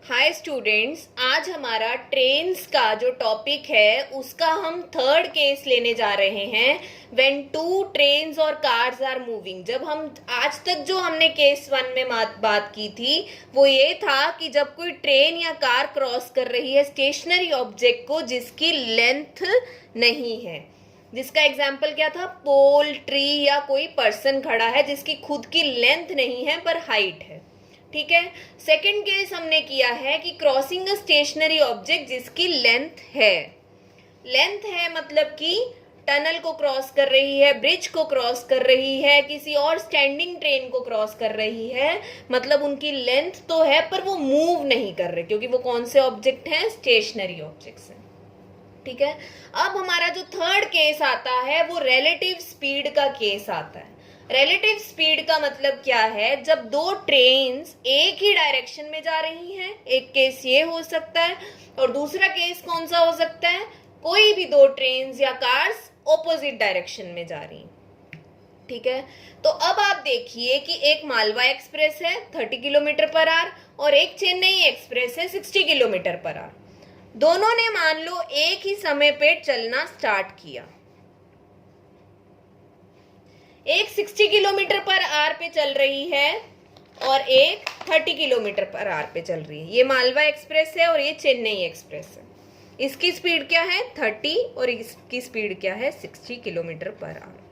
Hi students, आज हमारा trains का जो टॉपिक है उसका हम थर्ड केस लेने जा रहे हैं। व्हेन टू ट्रेन्स और कार्स आर मूविंग। जब हम आज तक जो हमने केस वन में बात की थी वो ये था कि जब कोई ट्रेन या कार क्रॉस कर रही है स्टेशनरी ऑब्जेक्ट को जिसकी लेंथ नहीं है। जिसका एग्जाम्पल क्या था? पोल, ट्री या कोई पर्सन खड़ा है जिसकी खुद की लेंथ नहीं है पर हाइट है। ठीक है। सेकंड केस हमने किया है कि क्रॉसिंग अ स्टेशनरी ऑब्जेक्ट जिसकी लेंथ है। लेंथ है मतलब कि टनल को क्रॉस कर रही है, ब्रिज को क्रॉस कर रही है, किसी और स्टैंडिंग ट्रेन को क्रॉस कर रही है, मतलब उनकी लेंथ तो है पर वो मूव नहीं कर रहे क्योंकि वो कौन से ऑब्जेक्ट हैं? स्टेशनरी ऑब्जेक्ट्स हैं। ठीक है। अब हमारा जो थर्ड केस आता है वो रिलेटिव स्पीड का केस आता है। रिलेटिव स्पीड का मतलब क्या है? जब दो ट्रेन्स एक ही डायरेक्शन में जा रही हैं, एक केस ये हो सकता है और दूसरा केस कौन सा हो सकता है? कोई भी दो ट्रेन्स या कार्स ऑपोजिट डायरेक्शन में जा रही हैं। ठीक है। तो अब आप देखिए कि एक मालवा एक्सप्रेस है 30 किलोमीटर पर आवर और एक चेन्नई एक्सप्रेस है 60 किलोमीटर पर आवर। दोनों ने मान लो एक ही समय पे चलना स्टार्ट किया। एक 60 किलोमीटर पर आवर पे चल रही है और एक 30 किलोमीटर पर आवर पे चल रही है। ये मालवा एक्सप्रेस है और ये चेन्नई एक्सप्रेस है। इसकी स्पीड क्या है? 30 और इसकी स्पीड क्या है? 60 किलोमीटर पर आवर।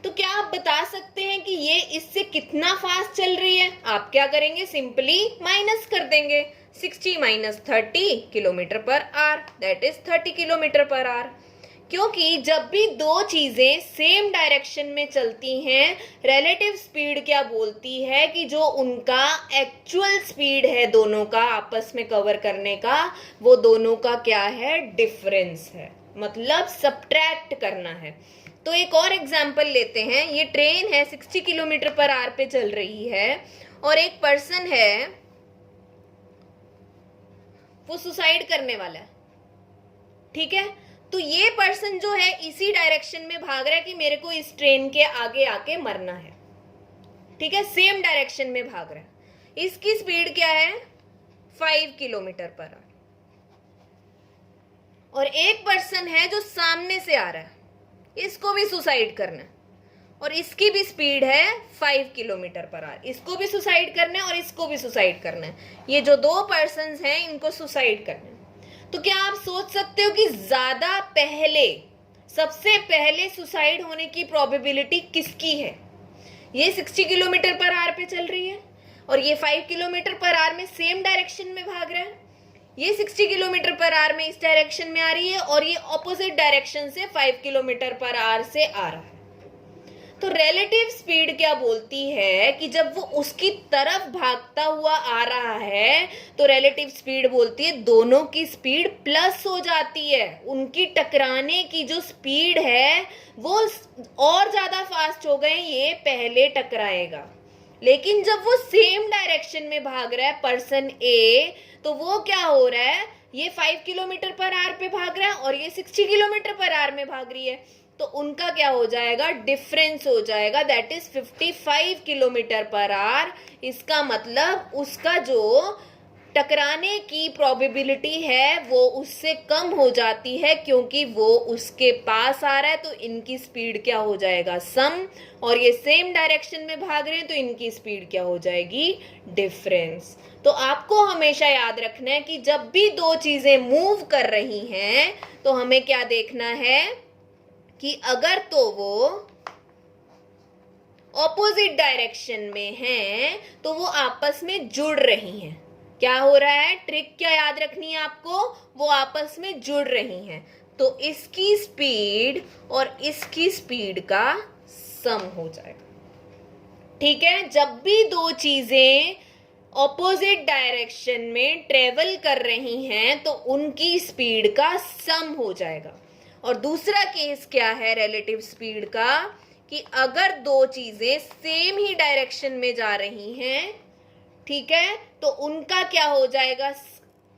तो क्या आप बता सकते हैं कि ये इससे कितना फास्ट चल रही है? आप क्या करेंगे? सिंपली माइनस कर देंगे। 60 minus 30 kilometre per hour, that is 30 kilometre per hour. क्योंकि जब भी दो चीजें सेम डायरेक्शन में चलती हैं, रिलेटिव स्पीड क्या बोलती है कि जो उनका एक्चुअल स्पीड है दोनों का आपस में कवर करने का, वो दोनों का क्या है? डिफरेंस है, मतलब सब्ट्रैक्ट करना है। तो एक और एग्जाम्पल लेते हैं। ये ट्रेन है 60 किलोमीटर पर आवर पे चल रही है और एक पर्सन है वो सुसाइड करने वाला है। ठीक है। तो ये पर्सन जो है इसी डायरेक्शन में भाग रहा है कि मेरे को इस ट्रेन के आगे आके मरना है। ठीक है। सेम डायरेक्शन में भाग रहा है। इसकी स्पीड क्या है? 5 किलोमीटर पर आवर। और एक पर्सन है जो सामने से आ रहा है, इसको भी सुसाइड करना है और इसकी भी स्पीड है 5 किलोमीटर पर आवर। इसको भी सुसाइड करना है और इसको भी सुसाइड करना है। ये जो दो पर्सन्स हैं इनको सुसाइड करना है। तो क्या आप सोच सकते हो कि ज्यादा पहले, सबसे पहले सुसाइड होने की प्रोबेबिलिटी किसकी है? ये 60 किलोमीटर पर आवर पे चल रही है और ये 5 किलोमीटर पर आवर में सेम डायरेक्शन में भाग रहा है। ये 60 किलोमीटर पर आवर में इस डायरेक्शन में आ रही है और ये ऑपोजिट डायरेक्शन से 5 किलोमीटर पर आवर से आ रहा है। तो रिलेटिव स्पीड क्या बोलती है कि जब वो उसकी तरफ भागता हुआ आ रहा है तो रिलेटिव स्पीड बोलती है दोनों की स्पीड प्लस हो जाती है। उनकी टकराने की जो स्पीड है वो और ज्यादा फास्ट हो गए, ये पहले टकराएगा। लेकिन जब वो सेम डायरेक्शन में भाग रहा है पर्सन ए, तो वो क्या हो रहा है? ये 5 किलोमीटर पर आवर पे भाग रहा है और ये 60 किलोमीटर पर आवर में भाग रही है। तो उनका क्या हो जाएगा? डिफरेंस हो जाएगा, that is 55 kilometre per hour. इसका मतलब उसका जो टकराने की प्रोबेबिलिटी है वो उससे कम हो जाती है क्योंकि वो उसके पास आ रहा है। तो इनकी स्पीड क्या हो जाएगा? सम। और ये सेम डायरेक्शन में भाग रहे हैं तो इनकी स्पीड क्या हो जाएगी? डिफरेंस। तो आपको हमेशा याद रखना है कि जब भी दो चीजें मूव कर रही हैं तो हमें क्या देखना है कि अगर तो वो ऑपोजिट डायरेक्शन में हैं तो वो आपस में जुड़ रही हैं। क्या हो रहा है? ट्रिक क्या याद रखनी है आपको? वो आपस में जुड़ रही हैं। तो इसकी स्पीड और इसकी स्पीड का सम हो जाएगा। ठीक है। जब भी दो चीजें ऑपोजिट डायरेक्शन में ट्रेवल कर रही हैं तो उनकी स्पीड का सम हो जाएगा। और दूसरा केस क्या है रिलेटिव स्पीड का? कि अगर दो चीजें सेम ही डायरेक्शन में जा रही हैं, ठीक है, तो उनका क्या हो जाएगा?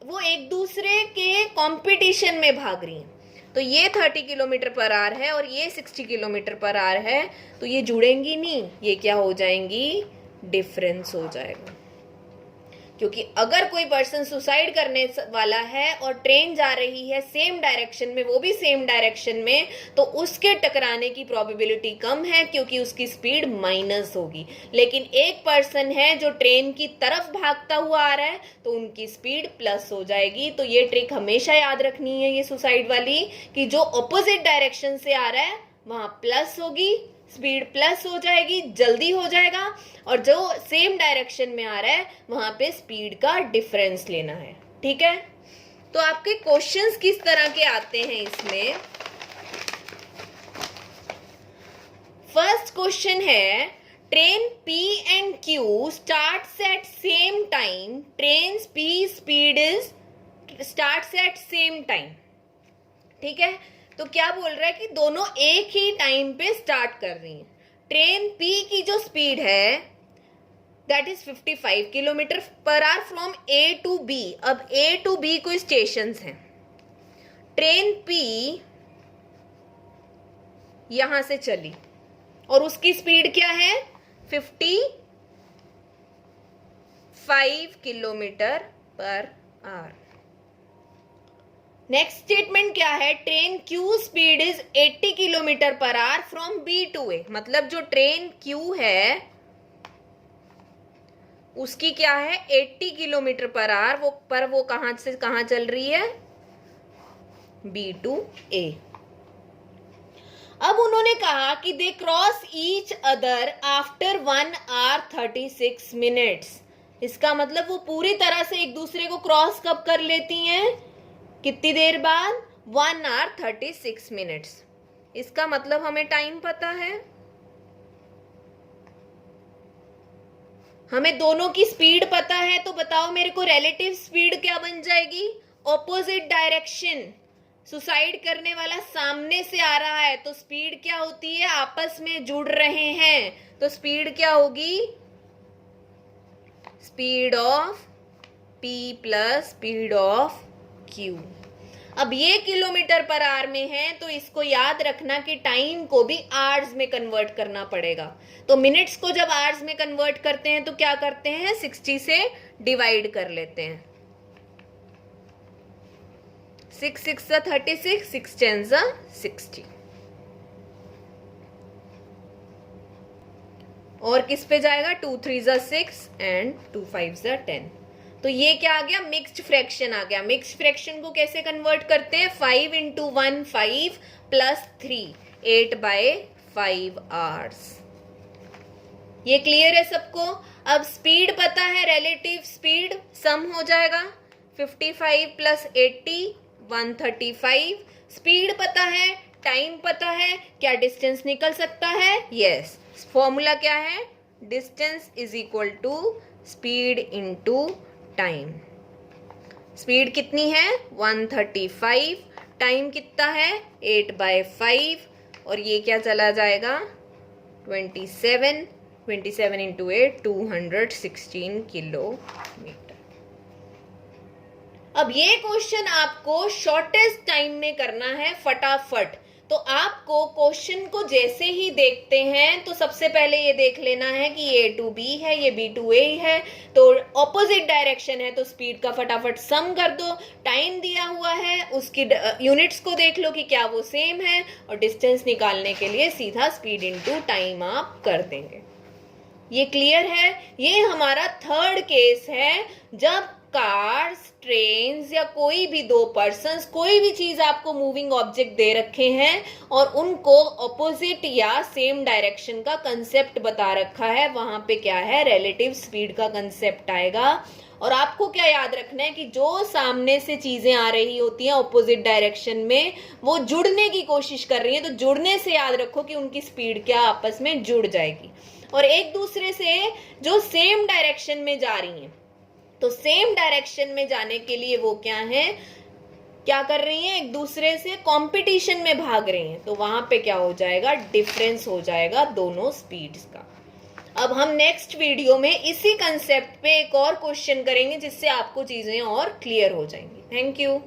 वो एक दूसरे के कंपटीशन में भाग रही हैं। तो ये 30 किलोमीटर पर आवर है और ये 60 किलोमीटर पर आवर है, तो ये जुड़ेंगी नहीं, ये क्या हो जाएंगी? डिफरेंस हो जाएगा। क्योंकि अगर कोई पर्सन सुसाइड करने वाला है और ट्रेन जा रही है सेम डायरेक्शन में, वो भी सेम डायरेक्शन में, तो उसके टकराने की प्रोबेबिलिटी कम है क्योंकि उसकी स्पीड माइनस होगी। लेकिन एक पर्सन है जो ट्रेन की तरफ भागता हुआ आ रहा है तो उनकी स्पीड प्लस हो जाएगी। तो ये ट्रिक हमेशा याद रखनी है ये सुसाइड वाली, कि जो ऑपोजिट डायरेक्शन से आ रहा है वहां प्लस होगी, स्पीड प्लस हो जाएगी, जल्दी हो जाएगा, और जो सेम डायरेक्शन में आ रहा है वहां पे स्पीड का डिफरेंस लेना है। ठीक है, तो आपके क्वेश्चंस किस तरह के आते हैं इसमें। फर्स्ट क्वेश्चन है, train P and Q starts at same time, trains P speed is starts at same time। ठीक है, तो क्या बोल रहा है कि दोनों एक ही टाइम पे स्टार्ट कर रही हैं। ट्रेन P की जो स्पीड है that is 55 kilometre per hour from A to B। अब A to B कोई स्टेशंस हैं। ट्रेन P यहां से चली और उसकी स्पीड क्या है 55 kilometre per hour. Next statement क्या है, train Q speed is 80 kilometre per hour from B to A। मतलब जो ट्रेन Q है उसकी क्या है 80 किलोमीटर पर आवर, वो कहां से कहां चल रही है B to A। अब उन्होंने कहा कि they cross each other after 1 hour 36 minutes। इसका मतलब वो पूरी तरह से एक दूसरे को क्रॉस कब कर लेती हैं, कितनी देर बाद 1 hour 36 minutes। इसका मतलब हमें टाइम पता है, हमें दोनों की स्पीड पता है, तो बताओ मेरे को रिलेटिव स्पीड क्या बन जाएगी। ऑपोजिट डायरेक्शन, सुसाइड करने वाला सामने से आ रहा है तो स्पीड क्या होती है, आपस में जुड़ रहे हैं तो स्पीड क्या होगी, speed of P plus speed of Q। अब ये किलोमीटर पर आवर में है तो इसको याद रखना कि टाइम को भी आवर्स में कन्वर्ट करना पड़ेगा। तो मिनट्स को जब आवर्स में कन्वर्ट करते हैं तो क्या करते हैं 60 से डिवाइड कर लेते हैं। 6 6 36, 6 10 60। और किस पे जाएगा 2 3 6 एंड 2 5 10। तो ये क्या आ गया, मिक्स्ड फ्रैक्शन आ गया। मिक्स्ड फ्रैक्शन को कैसे कन्वर्ट करते हैं, 5 into 1 5 प्लस 3 8/5 hours। ये क्लियर है सबको। अब स्पीड पता है, रिलेटिव स्पीड सम हो जाएगा 55 प्लस 80 135। स्पीड पता है, टाइम पता है, क्या डिस्टेंस निकल सकता है, यस। फॉर्मूला क्या है, distance is equal to speed into time. Speed कितनी है 135, टाइम कितना है 8/5, और ये क्या चला जाएगा 27 into 8 216 किलोमीटर। अब ये क्वेश्चन आपको शॉर्टेस्ट टाइम में करना है फटाफट। तो आपको क्वेश्चन को जैसे ही देखते हैं तो सबसे पहले ये देख लेना है कि ये A to B है, ये B to A है, तो ऑपोजिट डायरेक्शन है तो स्पीड का फटाफट सम कर दो। टाइम दिया हुआ है, उसकी यूनिट्स को देख लो कि क्या वो सेम है, और डिस्टेंस निकालने के लिए सीधा स्पीड इनटू टाइम आप कर देंगे। ये क्लियर है। ये हमारा थर्ड केस है जब कार्स, ट्रेन्स या कोई भी दो पर्सन्स, कोई भी चीज आपको मूविंग ऑब्जेक्ट दे रखे हैं और उनको ऑपोजिट या सेम डायरेक्शन का कंसेप्ट बता रखा है, वहां पे क्या है रिलेटिव स्पीड का कंसेप्ट आएगा। और आपको क्या याद रखना है कि जो सामने से चीजें आ रही होती हैं ऑपोजिट डायरेक्शन में, वो जुड़ने की कोशिश कर रही है, तो जुड़ने से याद रखो कि उनकी स्पीड क्या आपस में जुड़ जाएगी। और एक दूसरे से जो सेम डायरेक्शन में जा रही हैं, तो सेम डायरेक्शन में जाने के लिए वो क्या है, क्या कर रही हैं, एक दूसरे से कंपटीशन में भाग रही हैं, तो वहां पे क्या हो जाएगा, डिफरेंस हो जाएगा दोनों स्पीड्स का। अब हम नेक्स्ट वीडियो में इसी कंसेप्ट पे एक और क्वेश्चन करेंगे जिससे आपको चीजें और क्लियर हो जाएंगी। Thank you.